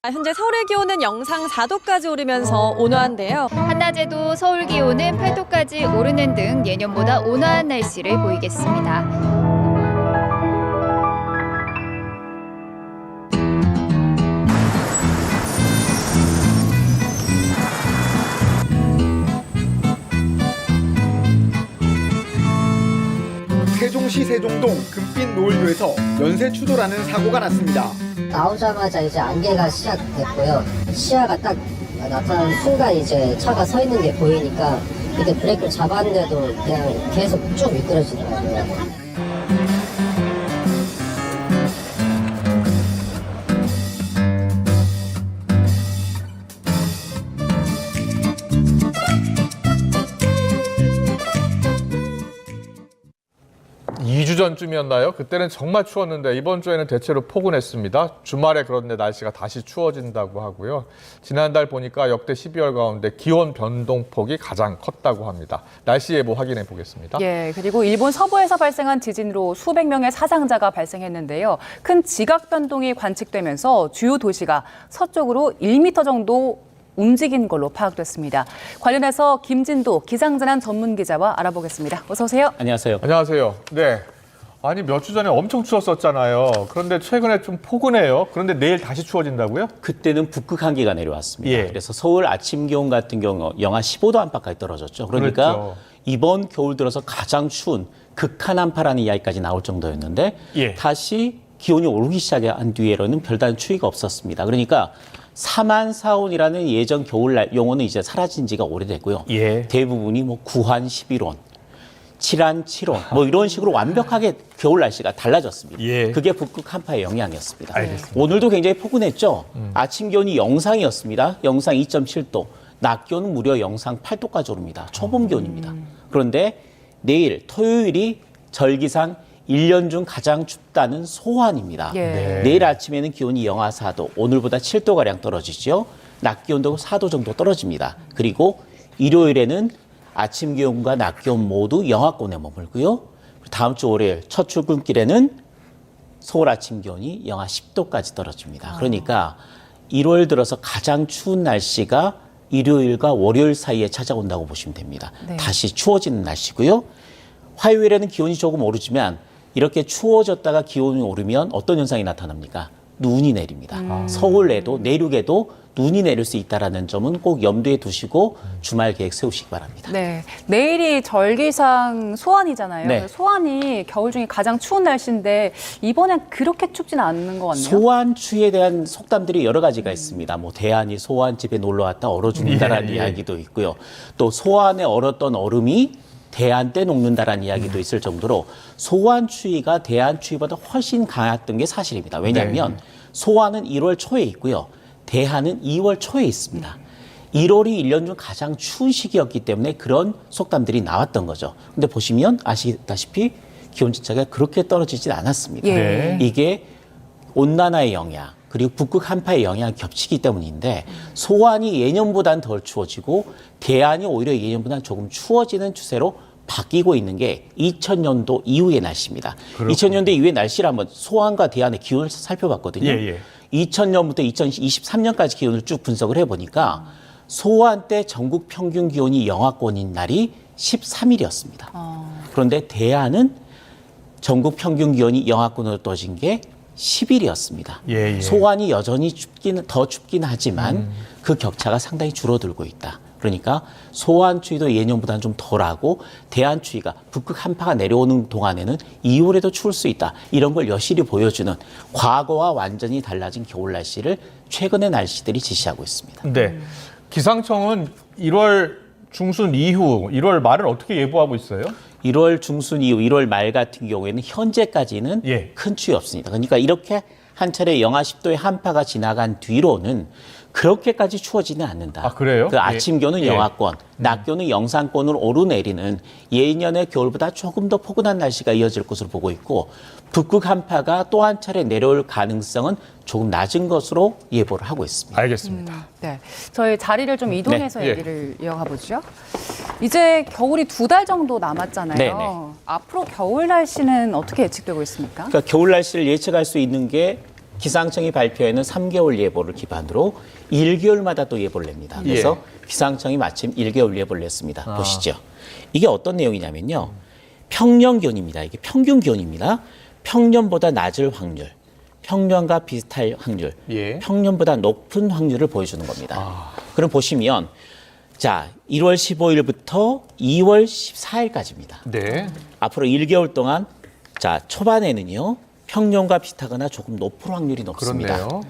현재 서울의 기온은 영상 4도까지 오르면서 온화한데요. 한낮에도 서울 기온은 8도까지 오르는 등 예년보다 온화한 날씨를 보이겠습니다. 세종시 세종동 금빛 노을교에서 연쇄 추돌하는 사고가 났습니다. 나오자마자 이제 안개가 시작됐고요. 시야가 딱 나타나는 순간 이제 차가 서 있는 게 보이니까 그때 브레이크를 잡았는데도 그냥 계속 쭉 미끄러지더라고요. 이 주 전쯤이었나요? 그때는 정말 추웠는데 이번 주에는 대체로 포근했습니다. 주말에 그런데 날씨가 다시 추워진다고 하고요. 지난달 보니까 역대 12월 가운데 기온 변동폭이 가장 컸다고 합니다. 날씨 예보 확인해 보겠습니다. 예, 그리고 일본 서부에서 발생한 지진으로 수백 명의 사상자가 발생했는데요. 큰 지각 변동이 관측되면서 주요 도시가 서쪽으로 1m 정도 움직인 걸로 파악됐습니다. 관련해서 김진도 기상재난 전문 기자와 알아보겠습니다. 어서 오세요. 안녕하세요. 안녕하세요. 네. 아니 몇 주 전에 엄청 추웠었잖아요. 그런데 최근에 좀 포근해요. 그런데 내일 다시 추워진다고요? 그때는 북극 한기가 내려왔습니다. 예. 그래서 서울 아침 기온 같은 경우 영하 15도 안팎까지 떨어졌죠. 그러니까 그렇죠. 이번 겨울 들어서 가장 추운 극한 한파라는 이야기까지 나올 정도였는데 예. 다시 기온이 오르기 시작한 뒤에는 별다른 추위가 없었습니다. 그러니까 사만사온이라는 예전 겨울날 용어는 이제 사라진 지가 오래됐고요. 예. 대부분이 뭐 구한 11온, 칠한 7온 뭐 이런 식으로 완벽하게 겨울 날씨가 달라졌습니다. 예. 그게 북극 한파의 영향이었습니다. 알겠습니다. 오늘도 굉장히 포근했죠. 아침 기온이 영상이었습니다. 영상 2.7도, 낮 기온은 무려 영상 8도까지 오릅니다. 초봄 기온입니다. 그런데 내일 토요일이 절기상 1년 중 가장 춥다는 소환입니다. 예. 네. 내일 아침에는 기온이 영하 4도, 오늘보다 7도가량 떨어지죠. 낮 기온도 4도 정도 떨어집니다. 그리고 일요일에는 아침 기온과 낮 기온 모두 영하권에 머물고요. 다음 주 월요일 첫 출근길에는 서울 아침 기온이 영하 10도까지 떨어집니다. 그러니까 1월 들어서 가장 추운 날씨가 일요일과 월요일 사이에 찾아온다고 보시면 됩니다. 네. 다시 추워지는 날씨고요. 화요일에는 기온이 조금 오르지만 이렇게 추워졌다가 기온이 오르면 어떤 현상이 나타납니까? 눈이 내립니다. 서울에도 내륙에도 눈이 내릴 수 있다는 점은 꼭 염두에 두시고 주말 계획 세우시기 바랍니다. 네, 내일이 절기상 소환이잖아요. 네. 소환이 겨울 중에 가장 추운 날씨인데 이번엔 그렇게 춥지는 않는 것 같네요. 소환 추위에 대한 속담들이 여러 가지가 있습니다. 뭐 대안이 소환 집에 놀러 왔다 얼어 죽는다라는 예, 예. 이야기도 있고요. 또 소환에 얼었던 얼음이 대안 때 녹는다라는 이야기도 있을 정도로 소환 추위가 대안 추위보다 훨씬 강했던 게 사실입니다. 왜냐하면 소환은 1월 초에 있고요. 대한은 2월 초에 있습니다. 1월이 1년 중 가장 추운 시기였기 때문에 그런 속담들이 나왔던 거죠. 근데 보시면 아시다시피 기온 자체가 그렇게 떨어지진 않았습니다. 예. 이게 온난화의 영향, 그리고 북극 한파의 영향이 겹치기 때문인데 소환이 예년보단 덜 추워지고 대안이 오히려 예년보단 조금 추워지는 추세로 바뀌고 있는 게 2000년도 이후의 날씨입니다. 그렇군요. 2000년도 이후의 날씨를 한번 소환과 대안의 기온을 살펴봤거든요. 예, 예. 2000년부터 2023년까지 기온을 쭉 분석을 해보니까 소환 때 전국 평균 기온이 영하권인 날이 13일이었습니다. 그런데 대안은 전국 평균 기온이 영하권으로 떨어진 게 10일이었습니다. 예, 예. 소환이 여전히 더 춥긴 하지만 그 격차가 상당히 줄어들고 있다. 그러니까 소환 추위도 예년보다는 좀 덜하고 대안 추위가 북극 한파가 내려오는 동안에는 2월에도 추울 수 있다. 이런 걸 여실히 보여주는 과거와 완전히 달라진 겨울 날씨를 최근의 날씨들이 지시하고 있습니다. 네. 기상청은 1월 중순 이후 1월 말을 어떻게 예보하고 있어요? 1월 중순 이후 1월 말 같은 경우에는 현재까지는 예. 큰 추위 없습니다. 그러니까 이렇게 한 차례 영하 10도의 한파가 지나간 뒤로는 그렇게까지 추워지는 않는다. 아, 그래요? 그 아침 기온은 예. 영하권, 낮 기온은 영상권으로 오르내리는 예년의 겨울보다 조금 더 포근한 날씨가 이어질 것으로 보고 있고 북극 한파가 또 한 차례 내려올 가능성은 조금 낮은 것으로 예보를 하고 있습니다. 알겠습니다. 네, 저희 자리를 좀 이동해서 네. 예. 얘기를 이어가 보죠. 이제 겨울이 2달 정도 남았잖아요. 네, 네. 앞으로 겨울 날씨는 어떻게 예측되고 있습니까? 그러니까 겨울 날씨를 예측할 수 있는 게 기상청이 발표하는 3개월 예보를 기반으로 1개월마다 또 예보를 냅니다. 그래서 기상청이 마침 1개월 예보를 냈습니다. 보시죠. 이게 어떤 내용이냐면요. 평년 기온입니다. 이게 평균 기온입니다. 평년보다 낮을 확률, 평년과 비슷할 확률, 평년보다 높은 확률을 보여주는 겁니다. 그럼 보시면 자, 1월 15일부터 2월 14일까지입니다. 네. 앞으로 1개월 동안 자, 초반에는요. 평년과 비슷하거나 조금 높은 확률이 높습니다. 그렇네요.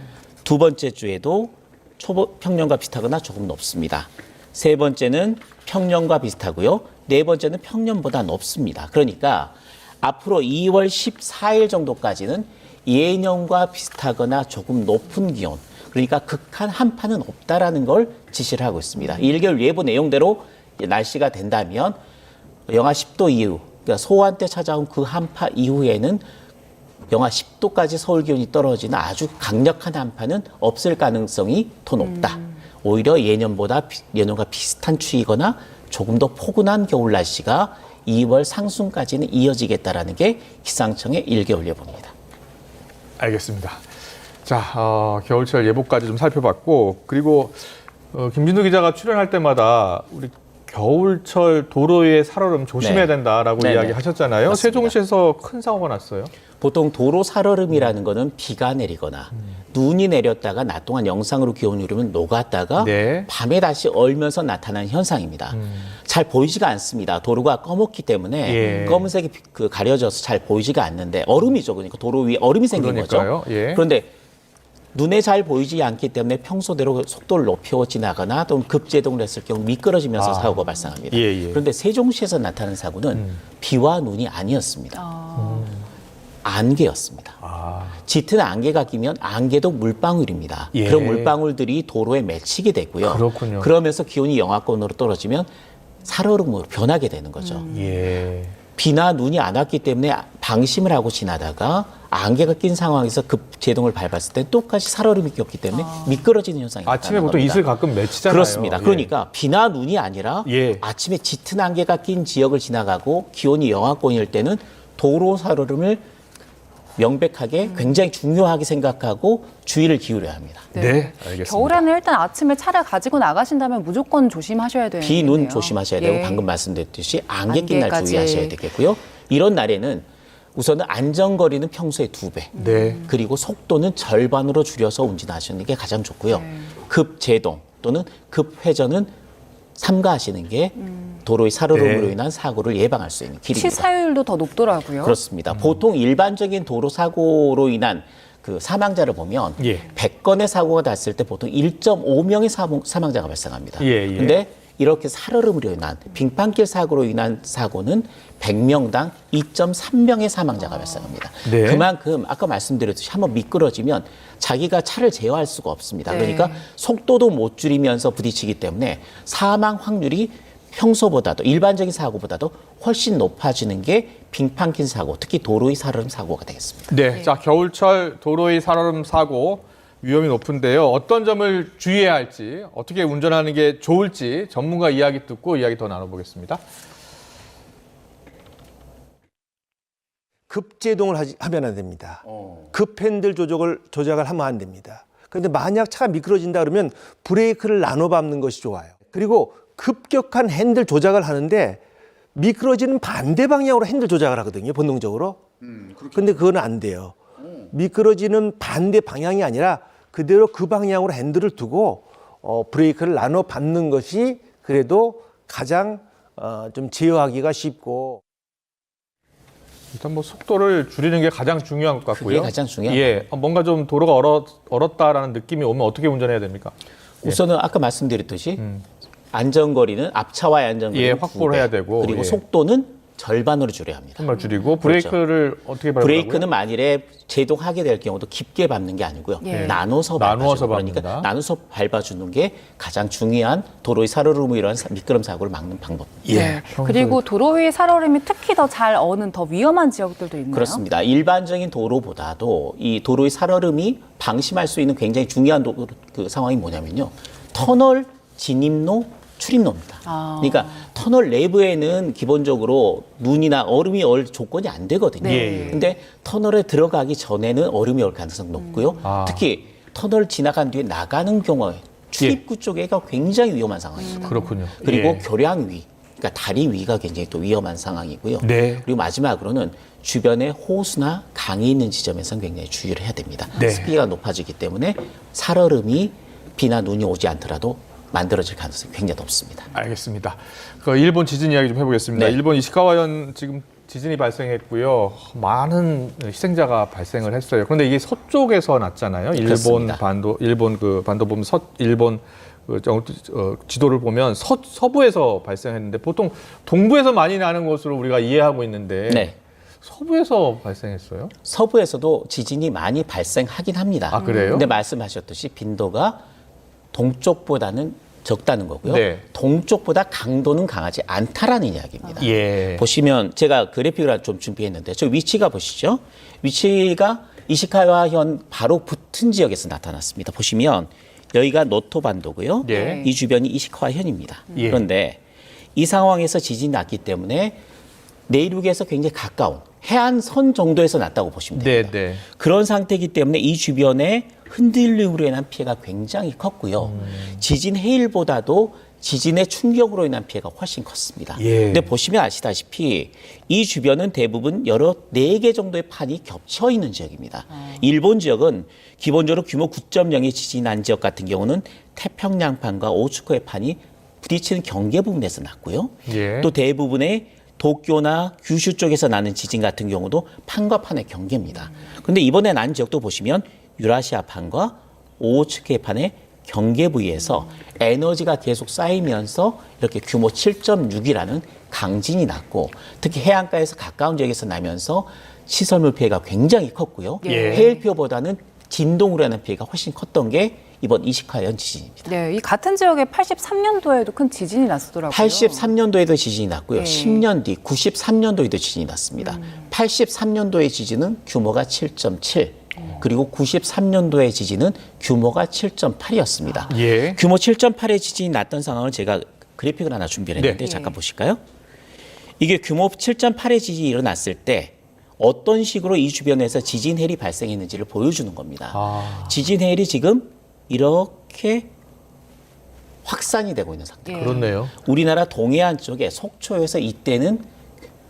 두 번째 주에도 평년과 비슷하거나 조금 높습니다. 세 번째는 평년과 비슷하고요. 네 번째는 평년보다 높습니다. 그러니까 앞으로 2월 14일 정도까지는 예년과 비슷하거나 조금 높은 기온, 그러니까 극한 한파는 없다라는 걸 지시를 하고 있습니다. 1개월 예보 내용대로 날씨가 된다면 영하 10도 이후, 그러니까 소환 때 찾아온 그 한파 이후에는 영하 10도까지 서울 기온이 떨어지는 아주 강력한 한파는 없을 가능성이 더 높다. 오히려 예년과 비슷한 추위거나 조금 더 포근한 겨울 날씨가 2월 상순까지는 이어지겠다라는 게 기상청의 1개월 예보입니다. 알겠습니다. 자, 겨울철 예보까지 좀 살펴봤고, 그리고 김진우 기자가 출연할 때마다 우리 겨울철 도로의 살얼음 조심해야 된다라고 네네. 이야기하셨잖아요. 맞습니다. 세종시에서 큰 사고가 났어요. 보통 도로 살얼음이라는 거는 비가 내리거나 눈이 내렸다가 낮 동안 영상으로 기온이 오르면 녹았다가 네. 밤에 다시 얼면서 나타나는 현상입니다. 잘 보이지가 않습니다. 도로가 검었기 때문에 검은색이 가려져서 잘 보이지가 않는데 얼음이죠. 그러니까 도로 위에 얼음이 생긴 그러니까요. 거죠. 예. 그런데 눈에 잘 보이지 않기 때문에 평소대로 속도를 높여 지나거나 또는 급제동을 했을 경우 미끄러지면서 사고가 발생합니다. 그런데 세종시에서 나타난 사고는 비와 눈이 아니었습니다. 안개였습니다. 짙은 안개가 끼면 안개도 물방울입니다. 그런 물방울들이 도로에 맺히게 되고요. 그렇군요. 그러면서 기온이 영하권으로 떨어지면 살얼음으로 변하게 되는 거죠. 비나 눈이 안 왔기 때문에 방심을 하고 지나다가 안개가 낀 상황에서 급제동을 밟았을 때 똑같이 살얼음이 꼈기 때문에 미끄러지는 현상이 아침에 나타나는 보통 겁니다. 이슬 가끔 맺히잖아요. 그렇습니다. 그러니까 비나 눈이 아니라 예. 아침에 짙은 안개가 낀 지역을 지나가고 기온이 영하권일 때는 도로 살얼음을 명백하게 굉장히 중요하게 생각하고 주의를 기울여야 합니다. 네, 알겠습니다. 겨울에는 일단 아침에 차를 가지고 나가신다면 무조건 조심하셔야 되는 비, 눈 거네요. 조심하셔야 되고 예. 방금 말씀드렸듯이 안개 낀 날 안개까지. 주의하셔야 되겠고요. 이런 날에는 우선은 안전거리는 평소의 2배, 네. 그리고 속도는 절반으로 줄여서 운전하시는 게 가장 좋고요. 급제동 또는 급회전은 삼가하시는 게 도로의 살얼음으로 인한 사고를 예방할 수 있는 길입니다. 치사율도 더 높더라고요. 그렇습니다. 보통 일반적인 도로 사고로 인한 그 사망자를 보면 100건의 사고가 났을 때 보통 1.5명의 사망자가 발생합니다. 그런데 이렇게 살얼음으로 인한 빙판길 사고로 인한 사고는 100명당 2.3명의 사망자가 발생합니다. 그만큼 아까 말씀드렸듯이 한번 미끄러지면 자기가 차를 제어할 수가 없습니다. 그러니까 속도도 못 줄이면서 부딪히기 때문에 사망 확률이 평소보다도 일반적인 사고보다도 훨씬 높아지는 게 빙판길 사고, 특히 도로의 살얼음 사고가 되겠습니다. 네, 자 겨울철 도로의 살얼음 사고 위험이 높은데요. 어떤 점을 주의해야 할지, 어떻게 운전하는 게 좋을지 전문가 이야기 듣고 이야기 더 나눠보겠습니다. 급제동을 하면 안 됩니다. 급핸들 조작을 하면 안 됩니다. 그런데 만약 차가 미끄러진다 그러면 브레이크를 나눠 밟는 것이 좋아요. 그리고 급격한 핸들 조작을 하는데 미끄러지는 반대 방향으로 핸들 조작을 하거든요, 본능적으로. 그런데 그건 안 돼요. 미끄러지는 반대 방향이 아니라 그대로 그 방향으로 핸들을 두고 브레이크를 나눠 밟는 것이 그래도 가장 좀 제어하기가 쉽고. 일단 뭐 속도를 줄이는 게 가장 중요한 것 같고요. 그게 가장 중요합니다. 예, 뭔가 좀 도로가 얼었다라는 느낌이 오면 어떻게 운전해야 됩니까? 우선은 아까 말씀드렸듯이 안전거리는 앞차와의 안전거리는 확보를 2배, 해야 되고, 그리고 속도는 절반으로 줄여야 합니다. 정말 줄이고 브레이크를 어떻게 밟으라고요? 브레이크는 만일에 제동하게 될 경우도 깊게 밟는 게 아니고요. 나눠서 나누어서 밟아주는 밟는다. 그러니까 나눠서 밟아주는 게 가장 중요한 도로의 살얼음으로 인한 미끄럼 사고를 막는 방법입니다. 네. 그리고 도로 위 살얼음이 특히 더 잘 어는 더 위험한 지역들도 있나요? 그렇습니다. 일반적인 도로보다도 이 도로의 살얼음이 방심할 수 있는 굉장히 중요한 그 상황이 뭐냐면요. 터널 진입로 출입로입니다. 그러니까 터널 내부에는 기본적으로 눈이나 얼음이 올 조건이 안 되거든요. 네. 근데 터널에 들어가기 전에는 얼음이 올 가능성이 높고요. 특히 터널 지나간 뒤에 나가는 경우에 출입구 쪽에가 굉장히 위험한 상황입니다. 그렇군요. 그리고 예. 교량 위, 그러니까 다리 위가 굉장히 또 위험한 상황이고요. 네. 그리고 마지막으로는 주변에 호수나 강이 있는 지점에서는 굉장히 주의를 해야 됩니다. 네. 습기가 높아지기 때문에 살얼음이 비나 눈이 오지 않더라도 만들어질 가능성이 굉장히 높습니다. 알겠습니다. 그 일본 지진 이야기 좀 해보겠습니다. 네. 일본 이시카와현 지금 지진이 발생했고요. 많은 희생자가 발생을 했어요. 그런데 이게 서쪽에서 났잖아요. 그렇습니다. 일본 그 반도 보면 일본 지도를 보면 서부에서 발생했는데 보통 동부에서 많이 나는 것으로 우리가 이해하고 있는데 네. 서부에서 발생했어요? 서부에서도 지진이 많이 발생하긴 합니다. 아, 그래요? 근데 말씀하셨듯이 빈도가 동쪽보다는 적다는 거고요. 네. 동쪽보다 강도는 강하지 않다라는 이야기입니다. 예. 보시면 제가 그래픽을 좀 준비했는데 저 위치가 보시죠. 위치가 이시카와현 바로 붙은 지역에서 나타났습니다. 보시면 여기가 노토반도고요. 예. 이 주변이 이시카와현입니다. 예. 그런데 이 상황에서 지진이 났기 때문에 내륙에서 굉장히 가까운 해안선 정도에서 났다고 보시면 됩니다. 네. 그런 상태이기 때문에 이 주변에 흔들림으로 인한 피해가 굉장히 컸고요. 지진 해일보다도 지진의 충격으로 인한 피해가 훨씬 컸습니다. 예. 근데 보시면 아시다시피 이 주변은 대부분 여러 4개 정도의 판이 겹쳐 있는 지역입니다. 일본 지역은 기본적으로 규모 9.0의 지진이 난 지역 같은 경우는 태평양판과 오츠코의 판이 부딪히는 경계 부분에서 났고요. 예. 또 대부분의 도쿄나 규슈 쪽에서 나는 지진 같은 경우도 판과 판의 경계입니다. 그런데 이번에 난 지역도 보시면 유라시아 판과 오츠케 판의 경계 부위에서 에너지가 계속 쌓이면서 이렇게 규모 7.6이라는 강진이 났고 특히 해안가에서 가까운 지역에서 나면서 시설물 피해가 굉장히 컸고요. 예. 해일 피해보다는 진동으로 인한 피해가 훨씬 컸던 게 이번 이시카와현 지진입니다. 네, 이 같은 지역에 83년도에도 큰 지진이 났었더라고요. 83년도에도 지진이 났고요. 네. 10년 뒤 93년도에도 지진이 났습니다. 83년도의 지진은 규모가 7.7, 그리고 93년도의 지진은 규모가 7.8이었습니다. 예. 규모 7.8의 지진이 났던 상황을 제가 그래픽을 하나 준비를 했는데 네. 잠깐 보실까요? 이게 규모 7.8의 지진이 일어났을 때 어떤 식으로 이 주변에서 지진 해일이 발생했는지를 보여주는 겁니다. 지진 해일이 지금 이렇게 확산이 되고 있는 상태입니다. 그렇네요. 우리나라 동해안 쪽에 속초에서 이때는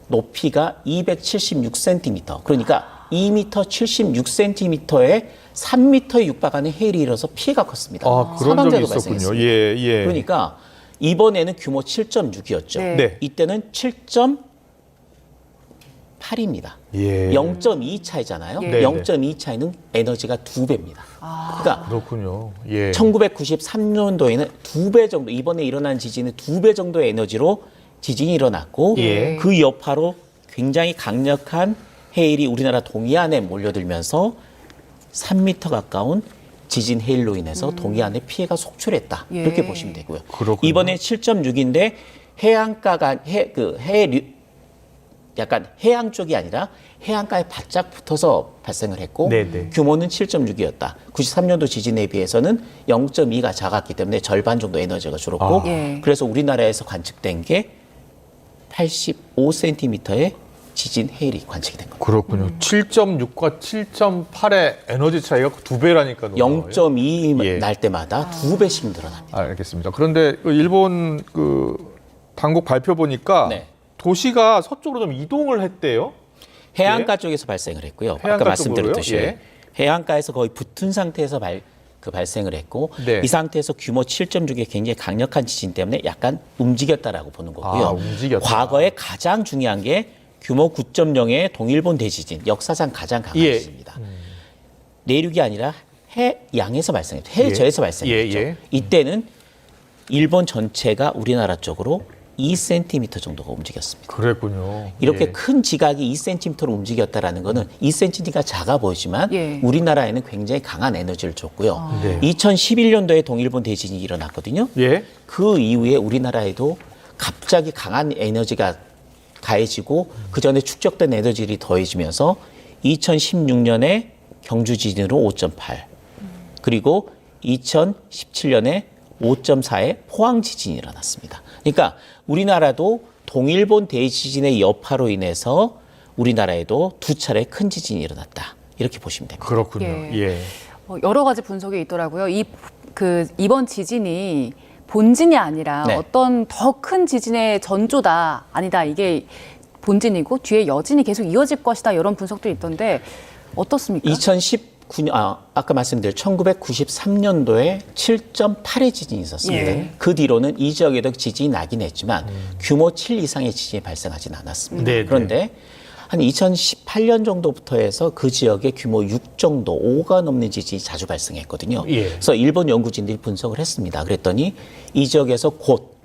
높이가 276cm, 그러니까 2m 76cm에 3m에 육박하는 해일이 일어서 피해가 컸습니다. 아, 그런 적이 사망자도 있었군요. 발생했습니다. 예. 그러니까 이번에는 규모 7.6이었죠. 네. 이때는 7.8입니다. 예. 0.2 차이잖아요. 네. 0.2 차이는 에너지가 2배입니다. 그러니까 그렇군요. 예. 1993년도에는 2배 정도, 이번에 일어난 지진은 2배 정도의 에너지로 지진이 일어났고 예. 그 여파로 굉장히 강력한 해일이 우리나라 동해안에 몰려들면서 3m 가까운 지진 해일로 인해서 동해안에 피해가 속출했다. 예. 이렇게 보시면 되고요. 그렇군요. 이번에 7.6인데 해안가가 약간 해양 쪽이 아니라 해안가에 바짝 붙어서 발생을 했고 네네. 규모는 7.6이었다. 93년도 지진에 비해서는 0.2가 작았기 때문에 절반 정도 에너지가 줄었고 예. 그래서 우리나라에서 관측된 게 85cm의 지진 해일이 관측이 된 겁니다. 그렇군요. 7.6과 7.8의 에너지 차이가 2배라니까. 0.2 예. 날 때마다 2배씩 늘어납니다. 알겠습니다. 그런데 그 일본 그 당국 발표 보니까 네. 도시가 서쪽으로 좀 이동을 했대요. 해안가 쪽에서 발생을 했고요. 해안가 아까 말씀드렸듯이 쪽으로요? 예. 해안가에서 거의 붙은 상태에서 발생을 했고 네. 이 상태에서 규모 7.6의 굉장히 강력한 지진 때문에 약간 움직였다라고 보는 거고요. 아, 움직였다. 과거에 가장 중요한 게 규모 9.0의 동일본 대지진, 역사상 가장 강한 예. 지진입니다. 내륙이 아니라 해양에서 발생했죠. 해저에서 발생했죠. 예. 이때는 일본 전체가 우리나라 쪽으로 2cm 정도가 움직였습니다. 그랬군요. 이렇게 예. 큰 지각이 2cm로 움직였다라는 거는 2cm가 작아 보이지만 예. 우리나라에는 굉장히 강한 에너지를 줬고요. 네. 2011년도에 동일본 대지진이 일어났거든요. 예. 그 이후에 우리나라에도 갑자기 강한 에너지가 가해지고 그 전에 축적된 에너지들이 더해지면서 2016년에 경주 지진으로 5.8 그리고 2017년에 5.4의 포항 지진이 일어났습니다. 그러니까 우리나라도 동일본 대지진의 여파로 인해서 우리나라에도 2차례 큰 지진이 일어났다. 이렇게 보시면 됩니다. 그렇군요. 예. 여러 가지 분석이 있더라고요. 이번 지진이 본진이 아니라 네. 어떤 더 큰 지진의 전조다. 아니다. 이게 본진이고 뒤에 여진이 계속 이어질 것이다. 이런 분석도 있던데 어떻습니까? 2019년, 아까 말씀드린 1993년도에 7.8의 지진이 있었습니다. 예. 그 뒤로는 이 지역에도 지진이 나긴 했지만 규모 7 이상의 지진이 발생하진 않았습니다. 네, 그런데 한 2018년 정도부터 해서 그 지역에 규모 6 정도, 5가 넘는 지진이 자주 발생했거든요. 예. 그래서 일본 연구진들이 분석을 했습니다. 그랬더니 이 지역에서 곧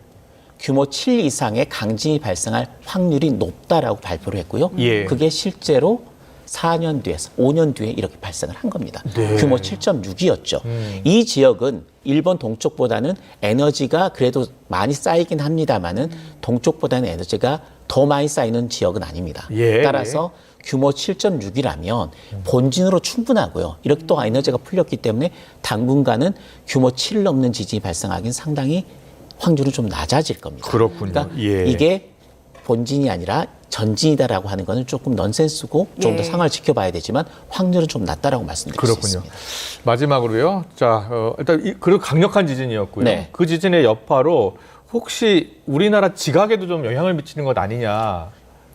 규모 7 이상의 강진이 발생할 확률이 높다라고 발표를 했고요. 예. 그게 실제로 4년 뒤에서 5년 뒤에 이렇게 발생을 한 겁니다. 규모 7.6이었죠. 이 지역은 일본 동쪽보다는 에너지가 그래도 많이 쌓이긴 합니다만은 동쪽보다는 에너지가 더 많이 쌓이는 지역은 아닙니다. 예, 따라서 규모 7.6이라면 본진으로 충분하고요. 이렇게 또 에너지가 풀렸기 때문에 당분간은 규모 7 넘는 지진이 발생하기는 상당히 확률은 좀 낮아질 겁니다. 그렇군요. 그러니까 예. 이게 본진이 아니라 전진이다라고 하는 거는 조금 넌센스고 좀 더 예. 상황을 지켜봐야 되지만 확률은 좀 낮다라고 말씀드릴 수 그렇군요. 있습니다. 마지막으로요. 자, 일단 그리고 강력한 지진이었고요. 네. 그 지진의 여파로 혹시 우리나라 지각에도 좀 영향을 미치는 것 아니냐.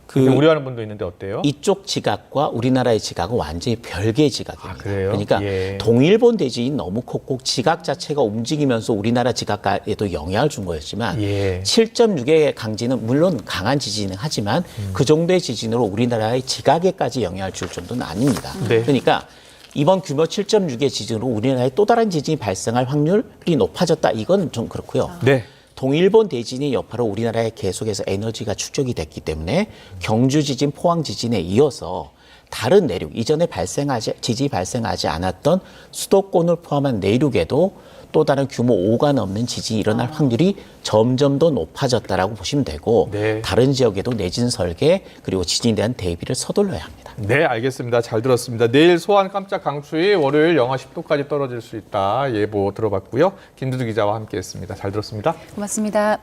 그렇게 우려하는 분도 있는데 어때요? 이쪽 지각과 우리나라의 지각은 완전히 별개의 지각입니다. 아, 그래요? 그러니까 예. 동일본 대지진이 너무 컸고 지각 자체가 움직이면서 우리나라 지각에도 영향을 준 거였지만 예. 7.6의 강진은 물론 강한 지진은 하지만 그 정도의 지진으로 우리나라의 지각에까지 영향을 줄 정도는 아닙니다. 네. 그러니까 이번 규모 7.6의 지진으로 우리나라에 또 다른 지진이 발생할 확률이 높아졌다. 이건 좀 그렇고요. 네. 동일본 대지진의 여파로 우리나라에 계속해서 에너지가 축적이 됐기 때문에 경주 지진, 포항 지진에 이어서 다른 내륙, 이전에 지진이 발생하지 않았던 수도권을 포함한 내륙에도 또 다른 규모 5가 넘는 지진이 일어날 확률이 점점 더 높아졌다라고 보시면 되고 네. 다른 지역에도 내진 설계 그리고 지진에 대한 대비를 서둘러야 합니다. 네, 알겠습니다. 잘 들었습니다. 내일 소환 깜짝 강추위, 월요일 영하 10도까지 떨어질 수 있다 예보 들어봤고요. 김두두 기자와 함께했습니다. 잘 들었습니다. 고맙습니다.